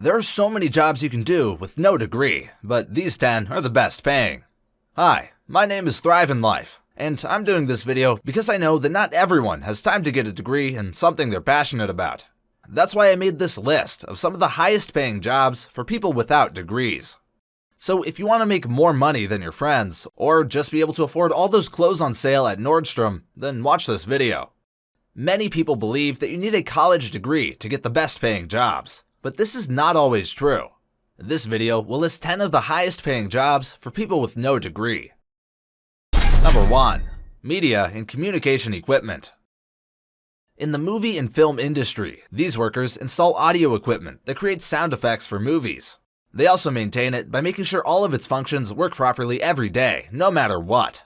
There are so many jobs you can do with no degree, but these 10 are the best paying. Hi, my name is Thrive in Life, and I'm doing this video because I know that not everyone has time to get a degree in something they're passionate about. That's why I made this list of some of the highest paying jobs for people without degrees. So if you want to make more money than your friends, or just be able to afford all those clothes on sale at Nordstrom, then watch this video. Many people believe that you need a college degree to get the best paying jobs, but this is not always true. This video will list 10 of the highest paying jobs for people with no degree. Number 1. Media and communication equipment. In the movie and film industry, these workers install audio equipment that creates sound effects for movies. They also maintain it by making sure all of its functions work properly every day, no matter what.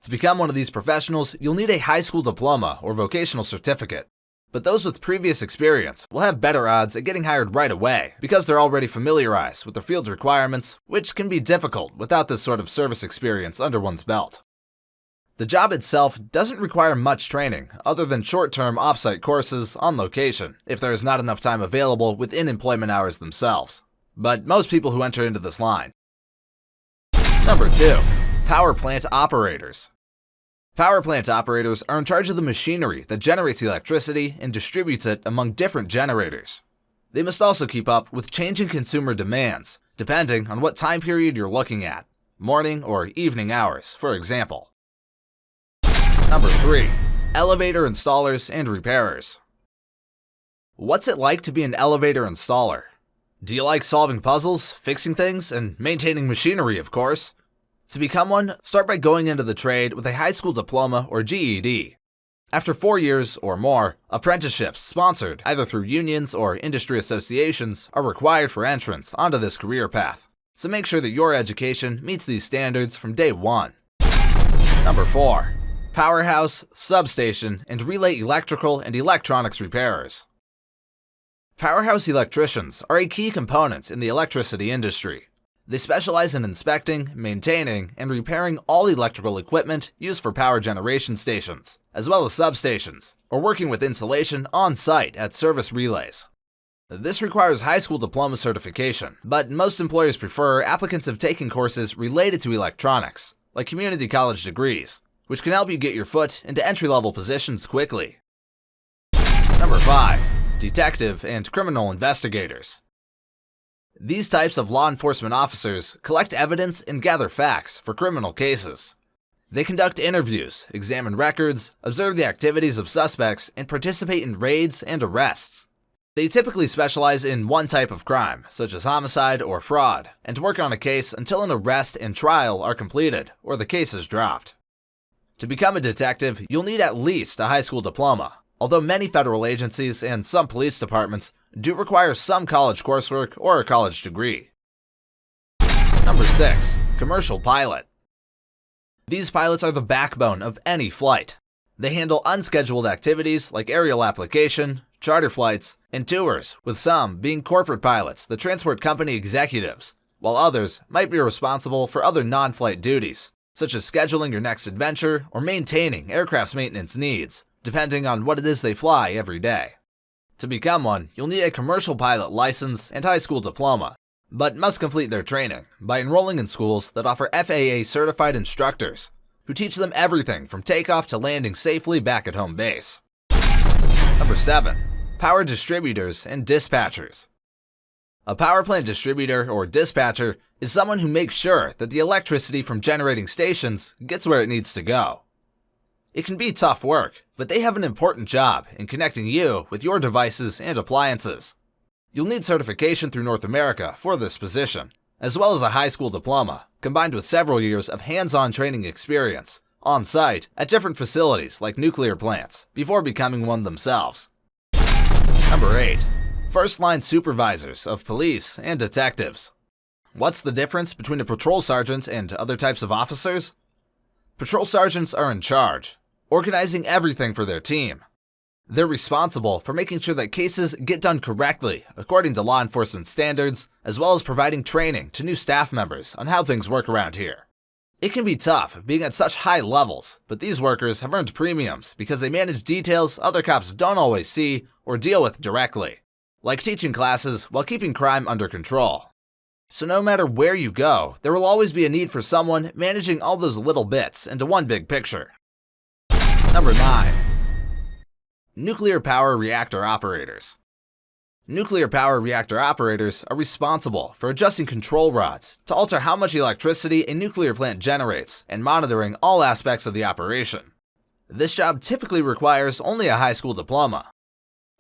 To become one of these professionals, you'll need a high school diploma or vocational certificate. But those with previous experience will have better odds at getting hired right away because they're already familiarized with the field's requirements, which can be difficult without this sort of service experience under one's belt. The job itself doesn't require much training other than short-term off-site courses on location if there is not enough time available within employment hours themselves. But most people who enter into this line. Number 2. Power plant operators. Power plant operators are in charge of the machinery that generates electricity and distributes it among different generators. They must also keep up with changing consumer demands, depending on what time period you're looking at, morning or evening hours, for example. Number 3. Elevator installers and repairers. What's it like to be an elevator installer? Do you like solving puzzles, fixing things, and maintaining machinery, of course? To become one, start by going into the trade with a high school diploma or GED. After 4 years or more, apprenticeships sponsored either through unions or industry associations are required for entrance onto this career path. So make sure that your education meets these standards from day one. Number 4. Powerhouse, substation, and relay electrical and electronics repairers. Powerhouse electricians are a key component in the electricity industry. They specialize in inspecting, maintaining, and repairing all electrical equipment used for power generation stations, as well as substations, or working with installation on-site at service relays. This requires high school diploma certification, but most employers prefer applicants have taken courses related to electronics, like community college degrees, which can help you get your foot into entry-level positions quickly. Number 5. Detective and criminal investigators. These types of law enforcement officers collect evidence and gather facts for criminal cases. They conduct interviews, examine records, observe the activities of suspects, and participate in raids and arrests. They typically specialize in one type of crime, such as homicide or fraud, and work on a case until an arrest and trial are completed or the case is dropped. To become a detective, you'll need at least a high school diploma, although many federal agencies and some police departments do require some college coursework or a college degree. Number 6. Commercial pilot. These pilots are the backbone of any flight. They handle unscheduled activities like aerial application, charter flights, and tours, with some being corporate pilots that transport company executives, while others might be responsible for other non-flight duties, such as scheduling your next adventure or maintaining aircraft's maintenance needs, depending on what it is they fly every day. To become one, you'll need a commercial pilot license and high school diploma, but must complete their training by enrolling in schools that offer FAA certified instructors who teach them everything from takeoff to landing safely back at home base. Number 7. Power distributors and dispatchers. A power plant distributor or dispatcher is someone who makes sure that the electricity from generating stations gets where it needs to go. It can be tough work, but they have an important job in connecting you with your devices and appliances. You'll need certification through North America for this position, as well as a high school diploma, combined with several years of hands-on training experience, on-site, at different facilities like nuclear plants, before becoming one themselves. Number 8. First-line supervisors of police and detectives. What's the difference between a patrol sergeant and other types of officers? Patrol sergeants are in charge, organizing everything for their team. They're responsible for making sure that cases get done correctly according to law enforcement standards, as well as providing training to new staff members on how things work around here. It can be tough being at such high levels, but these workers have earned premiums because they manage details other cops don't always see or deal with directly. like teaching classes while keeping crime under control. So no matter where you go, there will always be a need for someone managing all those little bits into one big picture. Number 9. Nuclear power reactor operators. Nuclear power reactor operators are responsible for adjusting control rods to alter how much electricity a nuclear plant generates and monitoring all aspects of the operation. This job typically requires only a high school diploma,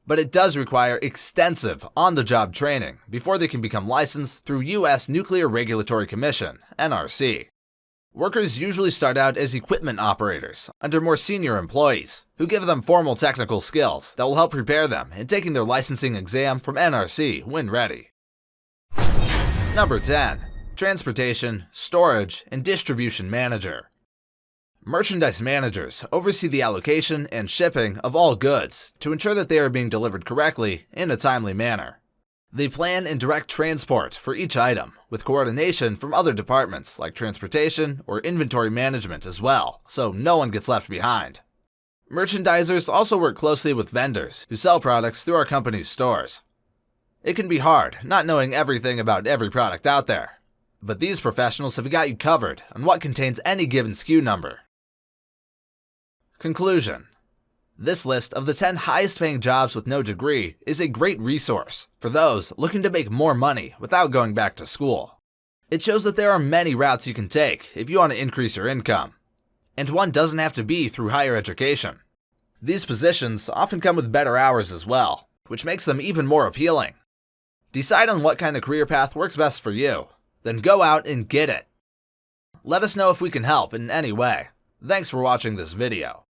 but it does require extensive on-the-job training before they can become licensed through U.S. Nuclear Regulatory Commission, NRC. Workers usually start out as equipment operators under more senior employees, who give them formal technical skills that will help prepare them in taking their licensing exam from NRC when ready. Number 10. Transportation, Storage, and Distribution Manager. Merchandise managers oversee the allocation and shipping of all goods to ensure that they are being delivered correctly in a timely manner. They plan and direct transport for each item, with coordination from other departments like transportation or inventory management as well, so no one gets left behind. Merchandisers also work closely with vendors who sell products through our company's stores. It can be hard not knowing everything about every product out there, but these professionals have got you covered on what contains any given SKU number. Conclusion. This list of the 10 highest paying jobs with no degree is a great resource for those looking to make more money without going back to school. It shows that there are many routes you can take if you want to increase your income, and one doesn't have to be through higher education. These positions often come with better hours as well, which makes them even more appealing. Decide on what kind of career path works best for you, then go out and get it. Let us know if we can help in any way. Thanks for watching this video.